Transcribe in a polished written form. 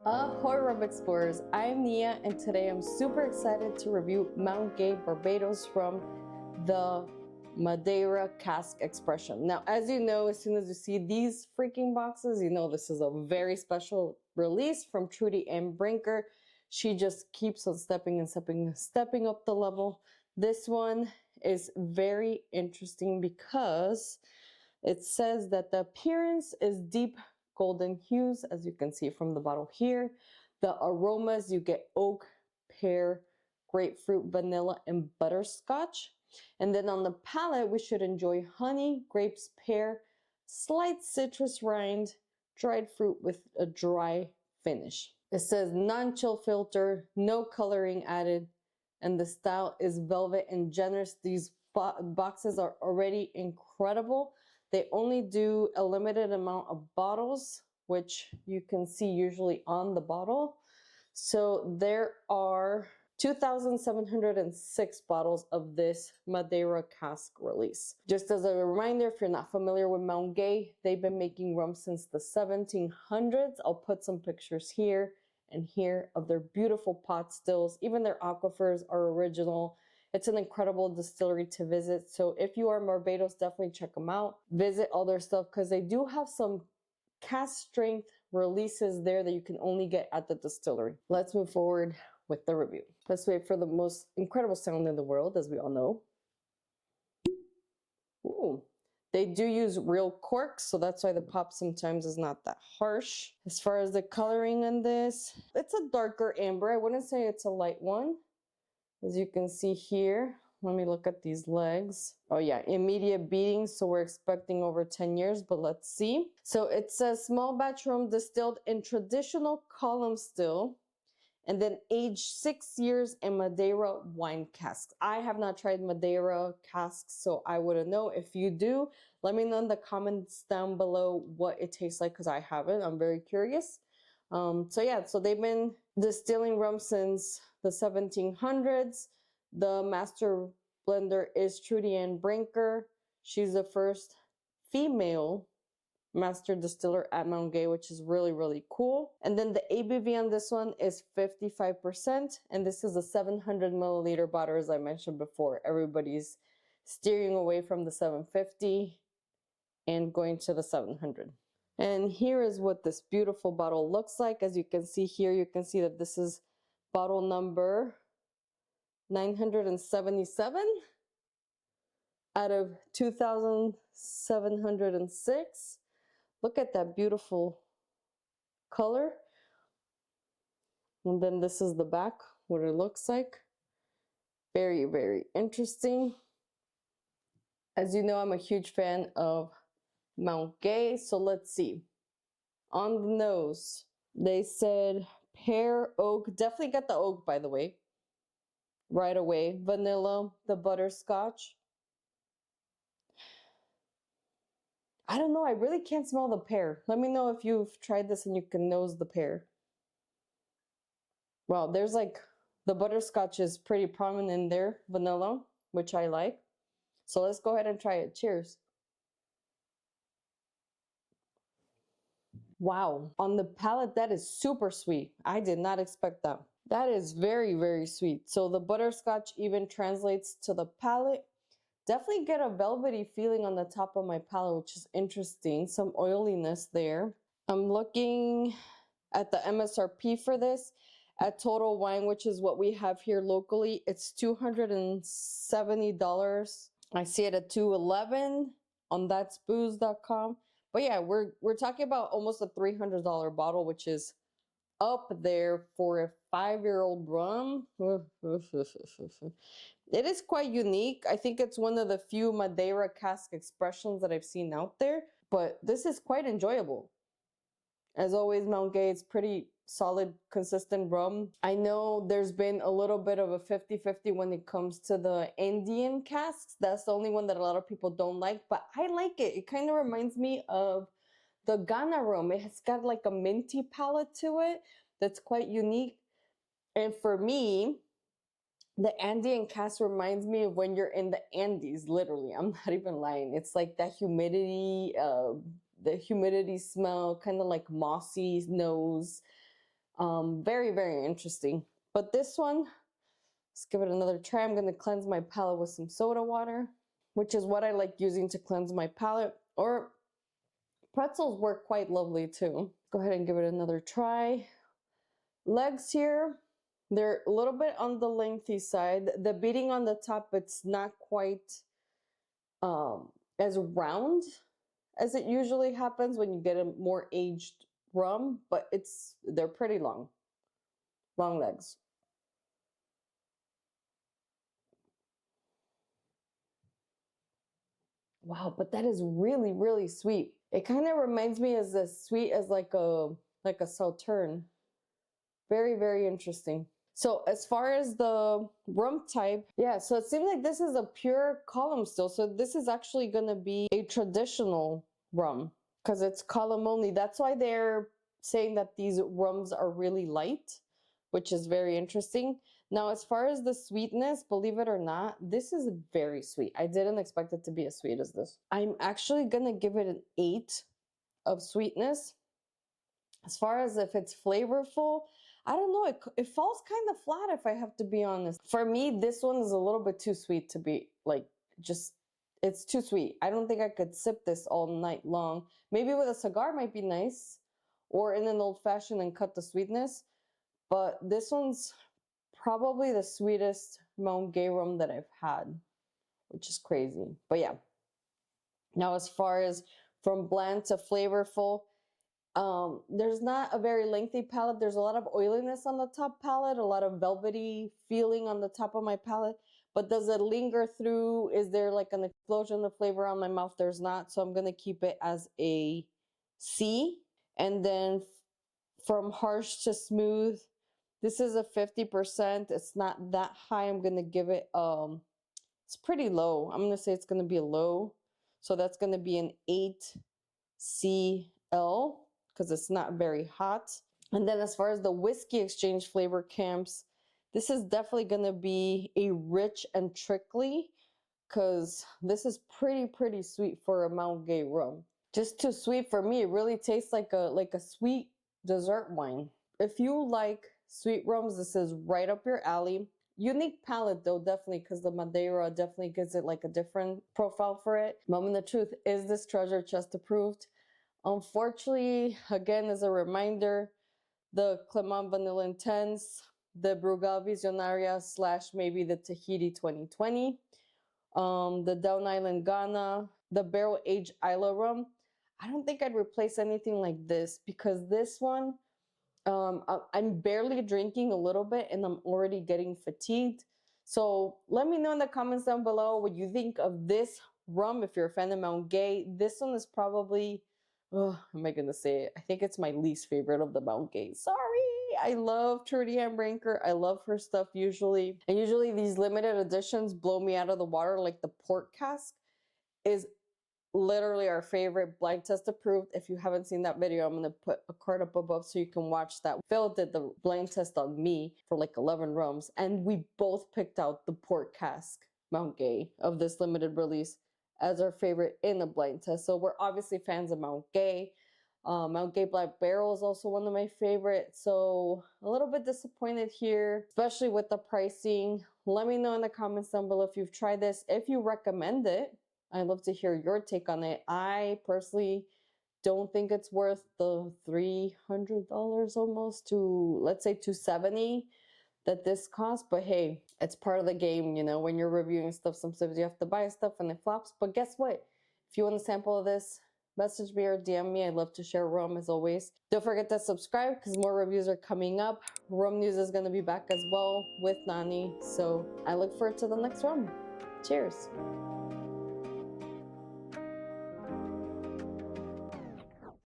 Ahoy Rum Explorers, I'm Nia and today I'm super excited to review Mount Gay Barbados from the Madeira Cask Expression. Now, as you know, as soon as you see these freaking boxes, you know this is a very special release from Trudy and Brinker. She just keeps on stepping up the level. This one is very interesting because it says that the appearance is deep golden hues, as you can see from the bottle here. The aromas, you get oak, pear, grapefruit, vanilla, and butterscotch. And then on the palate, we should enjoy honey, grapes, pear, slight citrus rind, dried fruit with a dry finish. It says non-chill filter, no coloring added, and the style is velvet and generous. These boxes are already incredible. They only do a limited amount of bottles, which you can see usually on the bottle. So there are 2,706 bottles of this Madeira Cask release. Just as a reminder, if you're not familiar with Mount Gay, they've been making rum since the 1700s. I'll put some pictures here and here of their beautiful pot stills. Even their aquifers are original. It's an incredible distillery to visit. So if you are in Barbados, definitely check them out. Visit all their stuff because they do have some cask strength releases there that you can only get at the distillery. Let's move forward with the review. Let's wait for the most incredible sound in the world, as we all know. Ooh. They do use real corks, so that's why the pop sometimes is not that harsh. As far as the coloring in this, it's a darker amber. I wouldn't say it's a light one. As you can see here, let me look at these legs. Oh yeah, immediate beating, so we're expecting over 10 years, but let's see. So it says small batch rum distilled in traditional column still, and then aged 6 years in Madeira wine casks. I have not tried Madeira casks, so I wouldn't know. If you do, let me know in the comments down below what it tastes like, because I haven't. I'm very curious. So they've been distilling rum since the 1700s. The master blender is Trudy Ann Brinker. She's the first female master distiller at Mount Gay, which is really, really cool. And then the ABV on this one is 55%. And this is a 700 milliliter bottle, as I mentioned before. Everybody's steering away from the 750 and going to the 700. And here is what this beautiful bottle looks like. As you can see here, you can see that this is bottle number 977 out of 2,706. Look at that beautiful color. And then this is the back, what it looks like. Very, very interesting. As you know, I'm a huge fan of Mount Gay, so let's see. On the nose, they said pear, oak. Definitely get the oak, by the way. Right away. Vanilla, the butterscotch. I don't know. I really can't smell the pear. Let me know if you've tried this and you can nose the pear. Well, there's like the butterscotch is pretty prominent in there. Vanilla, which I like. So let's go ahead and try it. Cheers. Wow. On the palate, that is super sweet. I did not expect that. That is very, very sweet. So the butterscotch even translates to the palate. Definitely get a velvety feeling on the top of my palate, which is interesting. Some oiliness there. I'm looking at the MSRP for this. At Total Wine, which is what we have here locally, it's $270. I see it at $211 on thatsbooze.com. But yeah, we're talking about almost a $300 bottle, which is up there for a 5-year-old rum. It is quite unique. I think it's one of the few Madeira Cask Expressions that I've seen out there. But this is quite enjoyable. As always, Mount Gay, it's pretty solid, consistent rum. I know there's been a little bit of a 50-50 when it comes to the Indian casks. That's the only one that a lot of people don't like, but I like it. It kind of reminds me of the Ghana rum. It has got like a minty palate to it that's quite unique. And for me, the Andean cask reminds me of when you're in the Andes, literally. I'm not even lying. It's like that humidity, the humidity smell, kind of like mossy nose. Very, very interesting. But this one, let's give it another try. I'm going to cleanse my palate with some soda water, which is what I like using to cleanse my palate. Or pretzels work quite lovely too. Go ahead and give it another try. Legs here, they're a little bit on the lengthy side. The beading on the top, it's not quite as round as it usually happens when you get a more aged rum, but they're pretty long legs. Wow, but that is really, really sweet. It kind of reminds me as sweet as like a Sauterne. Very, very interesting. So as far as the rum type, yeah, so it seems like this is a pure column still. So this is actually going to be a traditional rum because it's column only. That's why they're saying that these rums are really light, which is very interesting. Now, as far as the sweetness, believe it or not, this is very sweet. I didn't expect it to be as sweet as this. I'm actually going to give it an 8 of sweetness. As far as if it's flavorful, I don't know. It falls kind of flat if I have to be honest. For me, this one is a little bit too sweet to be like it's too sweet. I don't think I could sip this all night long. Maybe with a cigar might be nice or in an old fashioned and cut the sweetness. But this one's probably the sweetest Mount Gay rum that I've had, which is crazy. But yeah. Now, as far as from bland to flavorful, there's not a very lengthy palate. There's a lot of oiliness on the top palate, a lot of velvety feeling on the top of my palate. But does it linger through? Is there like an explosion of flavor on my mouth? There's not. So I'm going to keep it as a C. And then from harsh to smooth, this is a 50%. It's not that high. I'm going to give it, it's pretty low. I'm going to say it's going to be a low. So that's going to be an 8CL because it's not very hot. And then as far as the whiskey exchange flavor camps, this is definitely going to be a rich and trickly because this is pretty sweet for a Mount Gay rum. Just too sweet for me. It really tastes like a sweet dessert wine. If you like sweet rums, this is right up your alley. Unique palate though, definitely, because the Madeira definitely gives it like a different profile for it. Moment the truth, is this treasure chest approved? Unfortunately, again, as a reminder, the Clement Vanilla Intense, the Brugal Visionaria / maybe the Tahiti 2020, the Down Island Ghana, the Barrel Aged Isla Rum. I don't think I'd replace anything like this because this one, I'm barely drinking a little bit and I'm already getting fatigued. So let me know in the comments down below what you think of this rum. If you're a fan of Mount Gay, this one is probably, oh, am I going to say it? I think it's my least favorite of the Mount Gay. Sorry. I love Trudy Ann Branker. I love her stuff usually. And usually these limited editions blow me out of the water, like the port cask is literally our favorite, blind test approved. If you haven't seen that video, I'm going to put a card up above so you can watch that. Phil did the blind test on me for like 11 rums and we both picked out the port cask Mount Gay of this limited release as our favorite in the blind test. So we're obviously fans of Mount Gay. Mount Gay Black Barrel is also one of my favorites. So a little bit disappointed here, especially with the pricing. Let me know in the comments down below if you've tried this, if you recommend it. I'd love to hear your take on it. I personally don't think it's worth the $300 almost to, let's say, $270 that this costs. But hey, it's part of the game, you know, when you're reviewing stuff, sometimes you have to buy stuff and it flops. But guess what? If you want a sample of this, message me or DM me. I'd love to share rum as always. Don't forget to subscribe because more reviews are coming up. Rum News is going to be back as well with Nani. So I look forward to the next rum. Cheers.